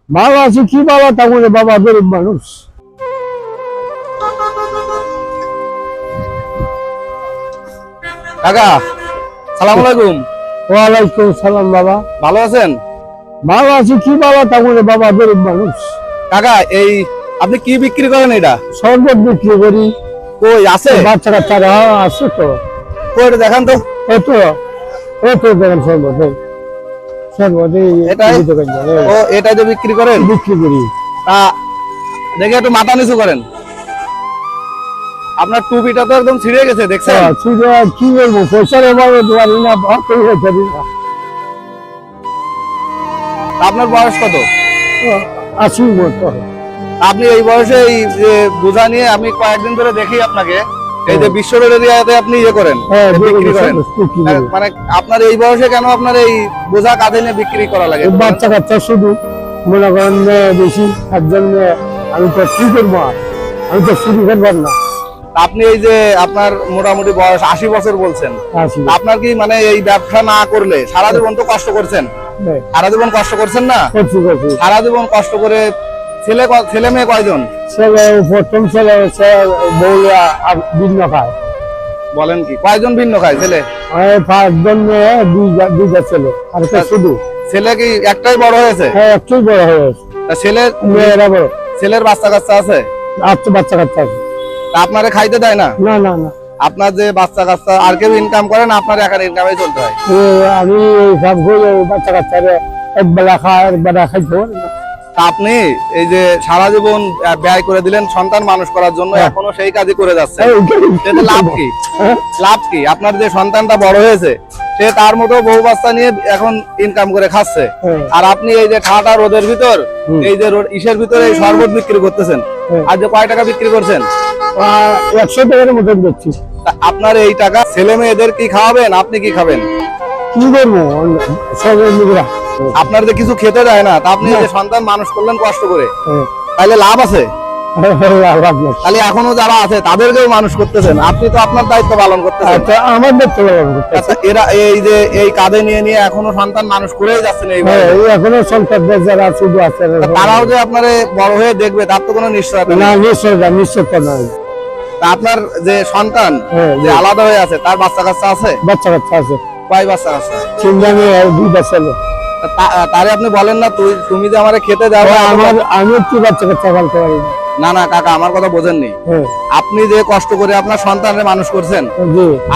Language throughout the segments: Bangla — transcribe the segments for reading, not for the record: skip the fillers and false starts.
ভালো আছি কি বাবা, তাহলে বাবা গরিব মানুষ। কাকা সালাম আলাইকুম। ওয়ালাইকুম সালাম বাবা। ভালো আছেন? ভালো আছি কি বাবা, তাহলে বাবা গরিব মানুষ। কাকা এই আপনি কি বিক্রি করেন? এটা শরবত বিক্রি করি। কই আছে? বাচ্চা কাচ্চারা আছে তো। কই এটা দেখান তো। এতো এতো দেখেন শরবত, শরবত এটাই? ও এটাই তো বিক্রি করেন? বিক্রি করি। তা দেখে একটু মাথা নিচু করেন। আপনার টুপিটা তো একদম ছিঁড়ে গেছে দেখছেন। কি বলবো, পয়সার অভাবে পারি না, পারি না। তা আপনার বয়স কত? 80 বছর। আপনি এই বয়সে এই যে বোঝা নিয়ে আমি কয়েকদিন ধরে দেখি আপনাকে এই যে বিশ্ব রোড এরিয়াতে আপনি ইয়ে করেন, বিক্রি করেন। মানে আপনার এই বয়সে কেন আপনার এই বোঝা কাঁধে নিয়ে বিক্রি করা লাগে? বাচ্চা কাচ্চা শুধু মনে করেন বেশি, তার জন্য আমি তো কি করবো, আমি তো শুরু করবার না। আপনি এই যে আপনার মোটামুটি বয়স 80 বছর বলছেন, আপনার কি মানে এই ব্যবসা না করলে সারা জীবন তো কষ্ট করছেন, সারা জীবন কষ্ট করছেন না? সারা জীবন কষ্ট করে ছেলে মেয়ে কয়জন? ছেলে প্রথম ছেলে বউ ভিন্ন খায়। বলেন কি, কয়জন ভিন্ন খায় ছেলে? 5জন মেয়ে, দুইটা ছেলে। আর শুধু ছেলে কি একটাই বড় হয়েছে? হ্যাঁ, একটাই বড় হয়েছে। ছেলের মেয়েরা বড়। ছেলের বাচ্চা কাচ্চা আছে? আচ্ছা, বাচ্চা কাচ্চা আছে। আপনারে খাইতে দেয় না? না না না। আপনার যে বাচ্চা কাচ্চা আর কেউ ইনকাম করেন, আপনার একার ইনকামে চলতে হয়? আমি সব বাচ্চা কাচ্চারে একবেলা খায়, একবেলা খাইতে পারি না। আপনি এই যে সারা জীবন ব্যয় করে দিলেন সন্তান মানুষ করার জন্য, এখনো সেই কাজই করে যাচ্ছে, লাভ কি? লাভ কি? আপনার যে সন্তানটা বড় হয়েছে সে তার মতো বউ বাচ্চা নিয়ে এখন ইনকাম করে খাচ্ছে, আর আপনি এই যে ঠাটা রোদের ভিতর এই যে ইসের ভিতরে এই শরবত বিক্রি করতেছেন। আর যে কয় টাকা বিক্রি করছেন? 100 টাকার মতন দিচ্ছি। আপনার এই টাকা ছেলে মেয়েদের কি খাওয়াবেন, আপনি কি খাবেন? কি করবো, আপনার যে কিছু খেতে দেয় না, তা আপনি যে সন্তান মানুষ করলেন কষ্ট করে, তাহলে লাভ আছে? তাহলে এখনো যারা আছে তাদেরকেও মানুষ করতেছেন, আপনি তো আপনার দায়িত্ব পালন করতেছেন। আমার দায়িত্ব পালন করতেছেন। এরা এই যে এই কাঁধে নিয়ে নিয়ে এখনো সন্তান মানুষ করেই যাচ্ছেন, এখনো সন্তানদের যারা শুধু আছে তারাও যে আপনার বড় হয়ে দেখবে তার তো কোনো নিশ্চয়তা না। নিশ্চয়তা নাই। তা আপনার যে সন্তান যে আলাদা হয়ে আছে তার বাচ্চা কাচ্চা আছে? বাচ্চা কাচ্চা আছে। কয় বাচ্চা কাচ্চা? 2 ছেলে। তারে আপনি বলেন না তুমি যে আমারে খেতে দাও? আমি কি বাচ্চা কাচ্চা পালতে পারি না। না না কাকা, আমার কথা বোঝেননি। আপনি যে কষ্ট করে আপনার সন্তানের মানুষ করছেন,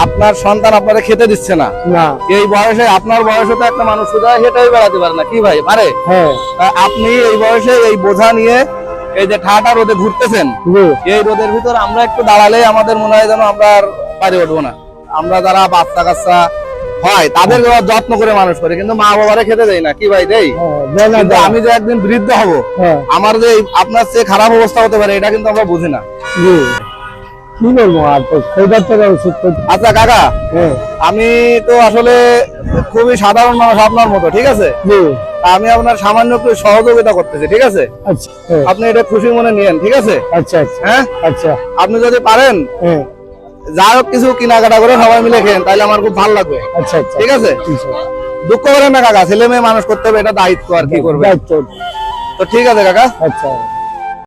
আপনার সন্তান আপনারে খেতে দিচ্ছে না। এই বয়সে, আপনার বয়সে তো একটা মানুষ শুধু হেঁটেই বেড়াতে পারে না, কি ভাই পারে? আপনি এই বয়সে এই বোঝা নিয়ে এই যে ঠাটা রোদে ঘুরতেছেন, এই রোদের ভিতর আমরা একটু দাঁড়ালে আমাদের মনে হয় যেন আমরা আর পারি উঠবো না। আমরা যারা বাচ্চা কাচ্চা হয় তাদের যত্ন করে মানুষ করে, কিন্তু মা বাবারে খেতে দেয় না, কি ভাই দেই? আমি যে একদিন বৃদ্ধ হব, আমার যে আপনার চেয়ে খারাপ অবস্থা হতে পারে, এটা কিন্তু আমরা বুঝি না। কি বলবো আর, আচ্ছা কাকা, আমি তো আসলে খুবই সাধারণ মানুষ আপনার মতো, ঠিক আছে? আমি আপনার সামান্য একটু সহযোগিতা করতেছি, ঠিক আছে? আপনি এটা খুশি মনে নিয়েন, ঠিক আছে? আচ্ছা হ্যাঁ আচ্ছা। আপনি যদি পারেন যাই হোক কিছু কেনাকাটা করে সবাই মিলে খেন, তাহলে আমার খুব ভালো লাগবে। আচ্ছা, ঠিক আছে? দুঃখ করেন না কাকা, ছেলে মেয়ে মানুষ করতে হবে, এটা দায়িত্ব, আর কি করবে। দায়িত্ব। তো ঠিক আছে কাকা। আচ্ছা।